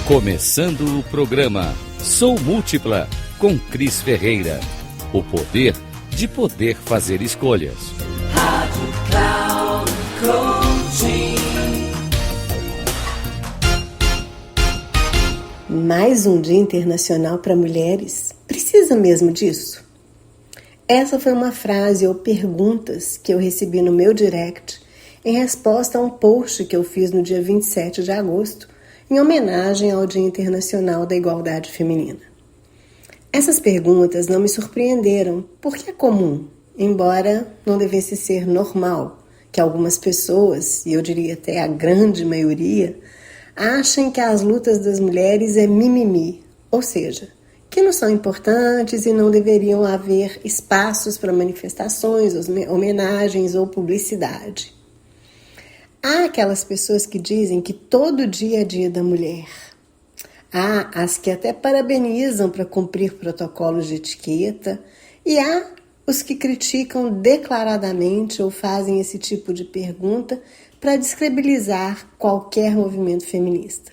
Começando o programa Sou Múltipla, com Cris Ferreira. O poder de poder fazer escolhas. Rádio Cloud Coaching. Mais um Dia Internacional para Mulheres. Precisa mesmo disso? Essa foi uma frase ou perguntas que eu recebi no meu direct em resposta a um post que eu fiz no dia 27 de agosto, em homenagem ao Dia Internacional da Igualdade Feminina. Essas perguntas não me surpreenderam, porque é comum, embora não devesse ser normal, que algumas pessoas, e eu diria até a grande maioria, achem que as lutas das mulheres é mimimi, ou seja, que não são importantes e não deveriam haver espaços para manifestações, homenagens ou publicidade. Há aquelas pessoas que dizem que todo dia é dia da mulher. Há as que até parabenizam para cumprir protocolos de etiqueta e há os que criticam declaradamente ou fazem esse tipo de pergunta para descredibilizar qualquer movimento feminista.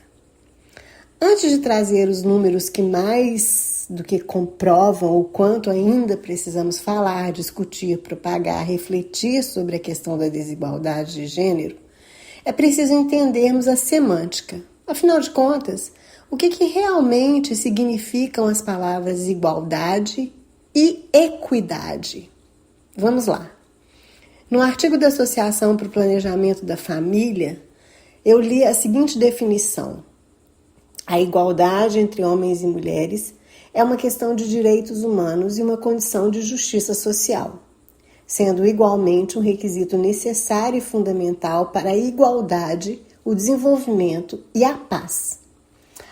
Antes de trazer os números que mais do que comprovam o quanto ainda precisamos falar, discutir, propagar, refletir sobre a questão da desigualdade de gênero, é preciso entendermos a semântica. Afinal de contas, o que realmente significam as palavras igualdade e equidade? Vamos lá. No artigo da Associação para o Planejamento da Família, eu li a seguinte definição: a igualdade entre homens e mulheres é uma questão de direitos humanos e uma condição de justiça social, sendo igualmente um requisito necessário e fundamental para a igualdade, o desenvolvimento e a paz.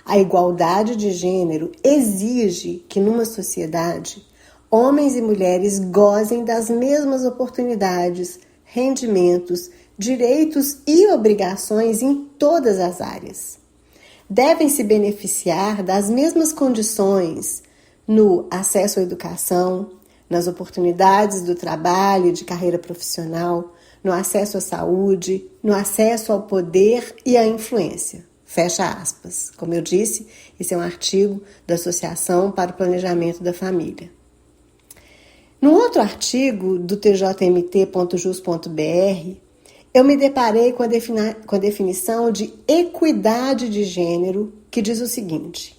A igualdade de gênero exige que numa sociedade, homens e mulheres gozem das mesmas oportunidades, rendimentos, direitos e obrigações em todas as áreas. Devem se beneficiar das mesmas condições no acesso à educação, nas oportunidades do trabalho e de carreira profissional, no acesso à saúde, no acesso ao poder e à influência. Fecha aspas. Como eu disse, esse é um artigo da Associação para o Planejamento da Família. No outro artigo do tjmt.jus.br, eu me deparei com a definição de equidade de gênero, que diz o seguinte: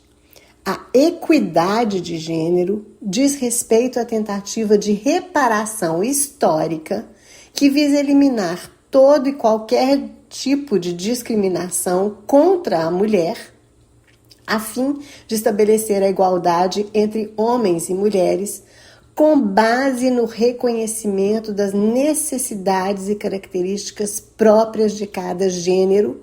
a equidade de gênero diz respeito à tentativa de reparação histórica que visa eliminar todo e qualquer tipo de discriminação contra a mulher, a fim de estabelecer a igualdade entre homens e mulheres, com base no reconhecimento das necessidades e características próprias de cada gênero,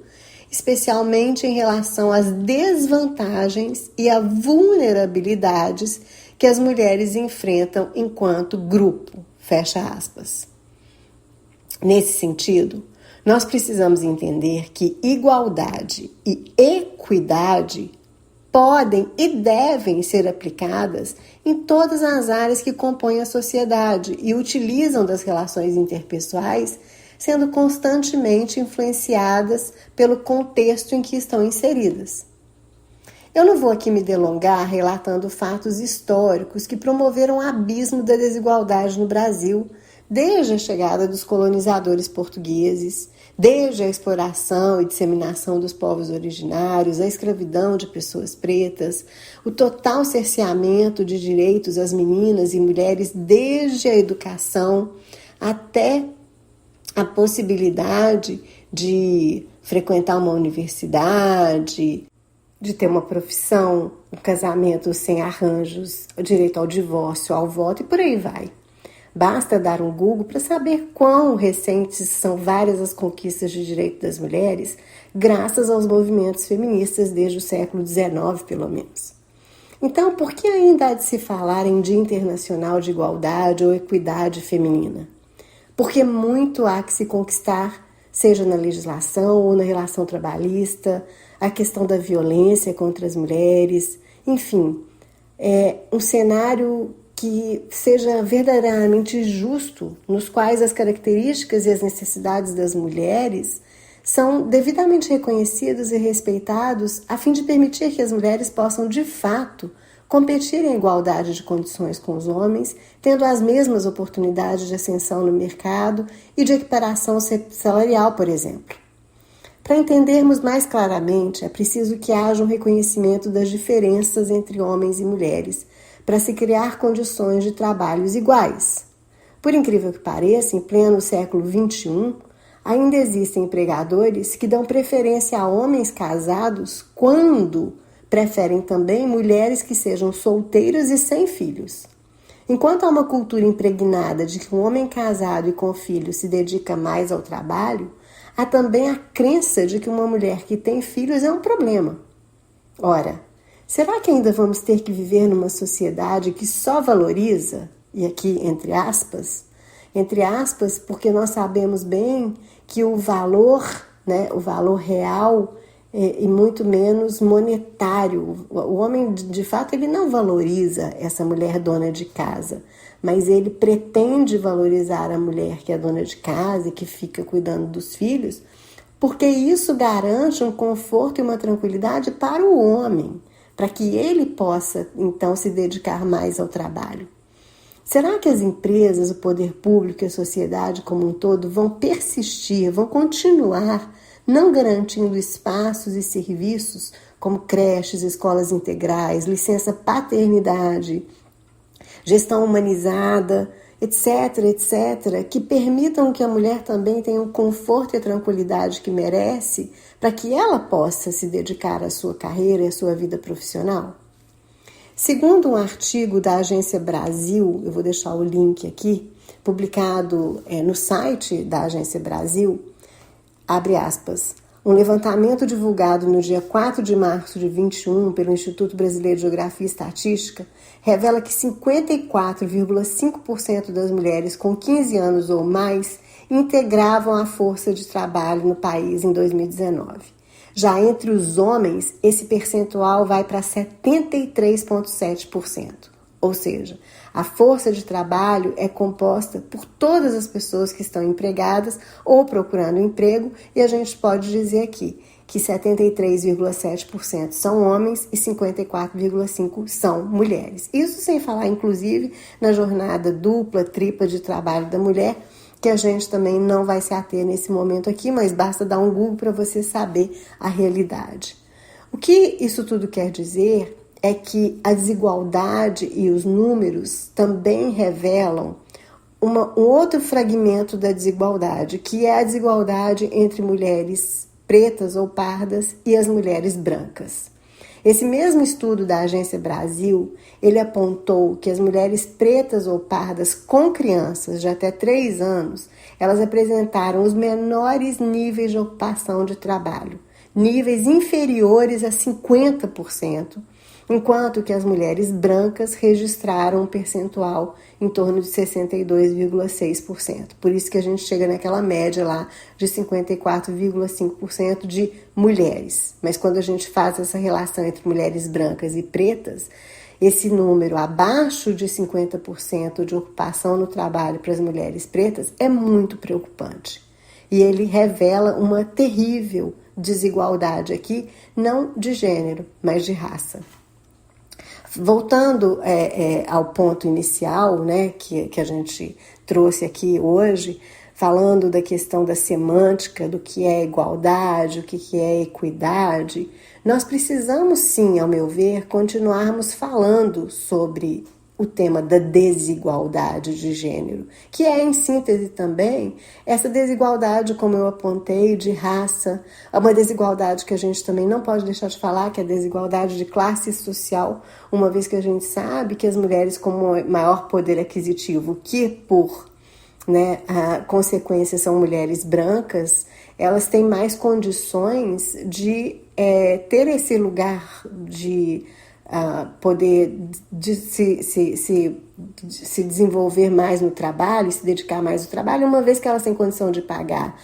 especialmente em relação às desvantagens e a vulnerabilidades que as mulheres enfrentam enquanto grupo. Fecha aspas. Nesse sentido, nós precisamos entender que igualdade e equidade podem e devem ser aplicadas em todas as áreas que compõem a sociedade e utilizam das relações interpessoais, sendo constantemente influenciadas pelo contexto em que estão inseridas. Eu não vou aqui me delongar relatando fatos históricos que promoveram o abismo da desigualdade no Brasil, desde a chegada dos colonizadores portugueses, desde a exploração e disseminação dos povos originários, a escravidão de pessoas pretas, o total cerceamento de direitos às meninas e mulheres desde a educação até a possibilidade de frequentar uma universidade, de ter uma profissão, um casamento sem arranjos, o direito ao divórcio, ao voto e por aí vai. Basta dar um Google para saber quão recentes são várias as conquistas de direito das mulheres, graças aos movimentos feministas desde o século XIX, pelo menos. Então, por que ainda há de se falar em Dia Internacional de Igualdade ou Equidade Feminina? Porque muito há que se conquistar, seja na legislação ou na relação trabalhista, a questão da violência contra as mulheres, enfim, é um cenário que seja verdadeiramente justo, nos quais as características e as necessidades das mulheres são devidamente reconhecidos e respeitados a fim de permitir que as mulheres possam, de fato, competir em igualdade de condições com os homens, tendo as mesmas oportunidades de ascensão no mercado e de equiparação salarial, por exemplo. Para entendermos mais claramente, é preciso que haja um reconhecimento das diferenças entre homens e mulheres, para se criar condições de trabalhos iguais. Por incrível que pareça, em pleno século XXI, ainda existem empregadores que dão preferência a homens casados quando preferem também mulheres que sejam solteiras e sem filhos. Enquanto há uma cultura impregnada de que um homem casado e com filhos se dedica mais ao trabalho, há também a crença de que uma mulher que tem filhos é um problema. Ora, será que ainda vamos ter que viver numa sociedade que só valoriza, e aqui entre aspas, porque nós sabemos bem que o valor real e muito menos monetário. O homem, de fato, ele não valoriza essa mulher dona de casa, mas ele pretende valorizar a mulher que é dona de casa e que fica cuidando dos filhos, porque isso garante um conforto e uma tranquilidade para o homem, para que ele possa, então, se dedicar mais ao trabalho. Será que as empresas, o poder público e a sociedade como um todo vão persistir, vão continuar não garantindo espaços e serviços como creches, escolas integrais, licença paternidade, gestão humanizada, etc., que permitam que a mulher também tenha o conforto e a tranquilidade que merece para que ela possa se dedicar à sua carreira e à sua vida profissional? Segundo um artigo da Agência Brasil, eu vou deixar o link aqui, publicado no site da Agência Brasil, abre aspas, um levantamento divulgado no dia 4 de março de 21 pelo Instituto Brasileiro de Geografia e Estatística revela que 54,5% das mulheres com 15 anos ou mais integravam a força de trabalho no país em 2019. Já entre os homens, esse percentual vai para 73,7%. Ou seja, a força de trabalho é composta por todas as pessoas que estão empregadas ou procurando emprego, e a gente pode dizer aqui que 73,7% são homens e 54,5% são mulheres. Isso sem falar, inclusive, na jornada dupla, tripla de trabalho da mulher, que a gente também não vai se ater nesse momento aqui, mas basta dar um Google para você saber a realidade. O que isso tudo quer dizer é que a desigualdade e os números também revelam um outro fragmento da desigualdade, que é a desigualdade entre mulheres pretas ou pardas e as mulheres brancas. Esse mesmo estudo da Agência Brasil, ele apontou que as mulheres pretas ou pardas com crianças de até 3 anos, elas apresentaram os menores níveis de ocupação de trabalho, níveis inferiores a 50%, enquanto que as mulheres brancas registraram um percentual em torno de 62,6%. Por isso que a gente chega naquela média lá de 54,5% de mulheres. Mas quando a gente faz essa relação entre mulheres brancas e pretas, esse número abaixo de 50% de ocupação no trabalho para as mulheres pretas é muito preocupante. E ele revela uma terrível desigualdade aqui, não de gênero, mas de raça. Voltando ao ponto inicial, né, que a gente trouxe aqui hoje, falando da questão da semântica, do que é igualdade, o que é equidade, nós precisamos sim, ao meu ver, continuarmos falando sobre o tema da desigualdade de gênero, que é, em síntese também, essa desigualdade, como eu apontei, de raça, uma desigualdade que a gente também não pode deixar de falar, que é a desigualdade de classe social, uma vez que a gente sabe que as mulheres com maior poder aquisitivo, que por a consequência são mulheres brancas, elas têm mais condições de ter esse lugar de poder se desenvolver mais no trabalho, se dedicar mais ao trabalho, uma vez que elas têm condição de pagar,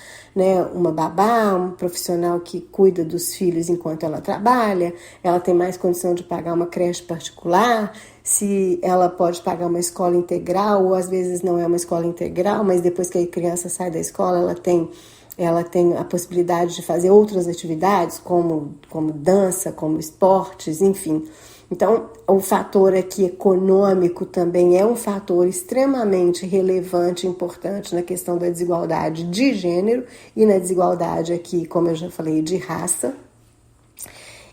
uma babá, um profissional que cuida dos filhos enquanto ela trabalha, ela tem mais condição de pagar uma creche particular, se ela pode pagar uma escola integral, ou às vezes não é uma escola integral, mas depois que a criança sai da escola, ela tem ela tem a possibilidade de fazer outras atividades, como dança, como esportes, enfim. Então, o fator aqui econômico também é um fator extremamente relevante e importante na questão da desigualdade de gênero e na desigualdade aqui, como eu já falei, de raça.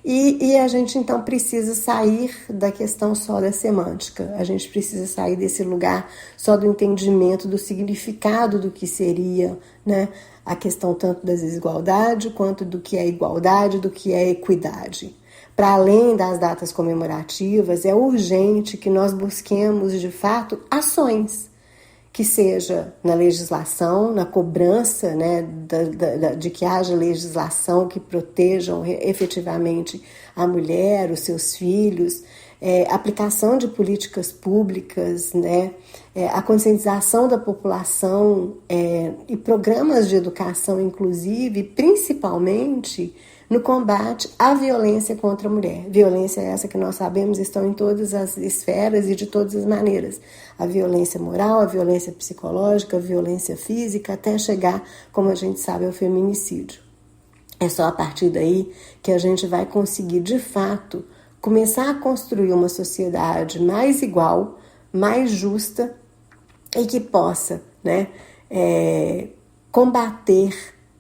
E a gente, então, precisa sair da questão só da semântica. A gente precisa sair desse lugar só do entendimento do significado do que seria, né, a questão tanto da desigualdade quanto do que é igualdade, do que é equidade. Para além das datas comemorativas, é urgente que nós busquemos, de fato, ações, que seja na legislação, na cobrança, né, de que haja legislação que protejam efetivamente a mulher, os seus filhos, aplicação de políticas públicas, né, a conscientização da população e programas de educação, inclusive, principalmente no combate à violência contra a mulher. Violência essa que nós sabemos estão em todas as esferas e de todas as maneiras. A violência moral, a violência psicológica, a violência física, até chegar, como a gente sabe, ao feminicídio. É só a partir daí que a gente vai conseguir, de fato, começar a construir uma sociedade mais igual, mais justa e que possa, né, combater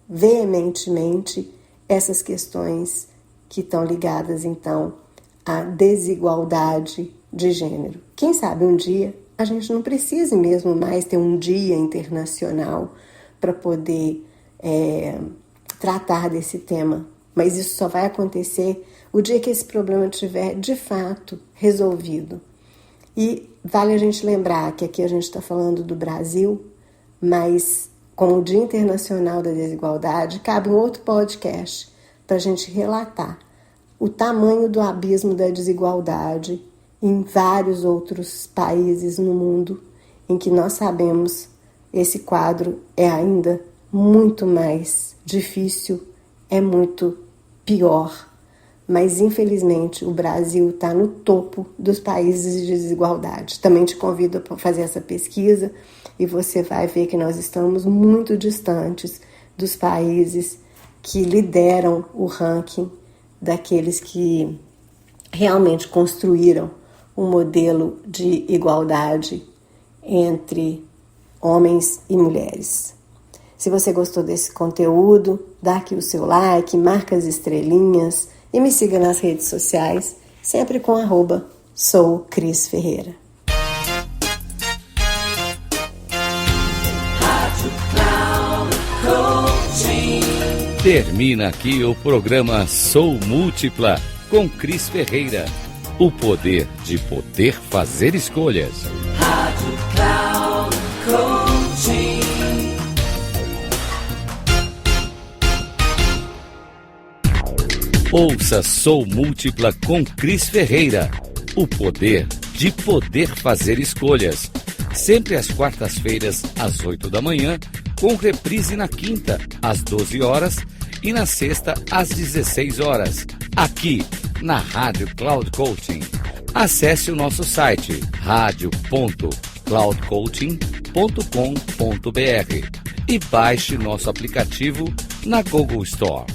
veementemente essas questões que estão ligadas, então, à desigualdade de gênero. Quem sabe um dia a gente não precise mesmo mais ter um dia internacional para poder tratar desse tema, mas isso só vai acontecer o dia que esse problema estiver, de fato, resolvido. E vale a gente lembrar que aqui a gente está falando do Brasil, mas como o Dia Internacional da Desigualdade, cabe um outro podcast para a gente relatar o tamanho do abismo da desigualdade em vários outros países no mundo, em que nós sabemos esse quadro é ainda muito mais difícil, é muito pior. Mas, infelizmente, o Brasil está no topo dos países de desigualdade. Também te convido para fazer essa pesquisa e você vai ver que nós estamos muito distantes dos países que lideram o ranking daqueles que realmente construíram um modelo de igualdade entre homens e mulheres. Se você gostou desse conteúdo, dá aqui o seu like, marca as estrelinhas e me siga nas redes sociais, sempre com @soukrisferreira. Termina aqui o programa Sou Múltipla com Cris Ferreira. O poder de poder fazer escolhas. Rádio Cloud Coaching. Ouça Sou Múltipla com Cris Ferreira. O poder de poder fazer escolhas. Sempre às quartas-feiras, às 8 da manhã, com reprise na quinta, às 12 horas e na sexta, às 16 horas, aqui na Rádio Cloud Coaching. Acesse o nosso site radio.cloudcoaching.com.br e baixe nosso aplicativo na Google Store.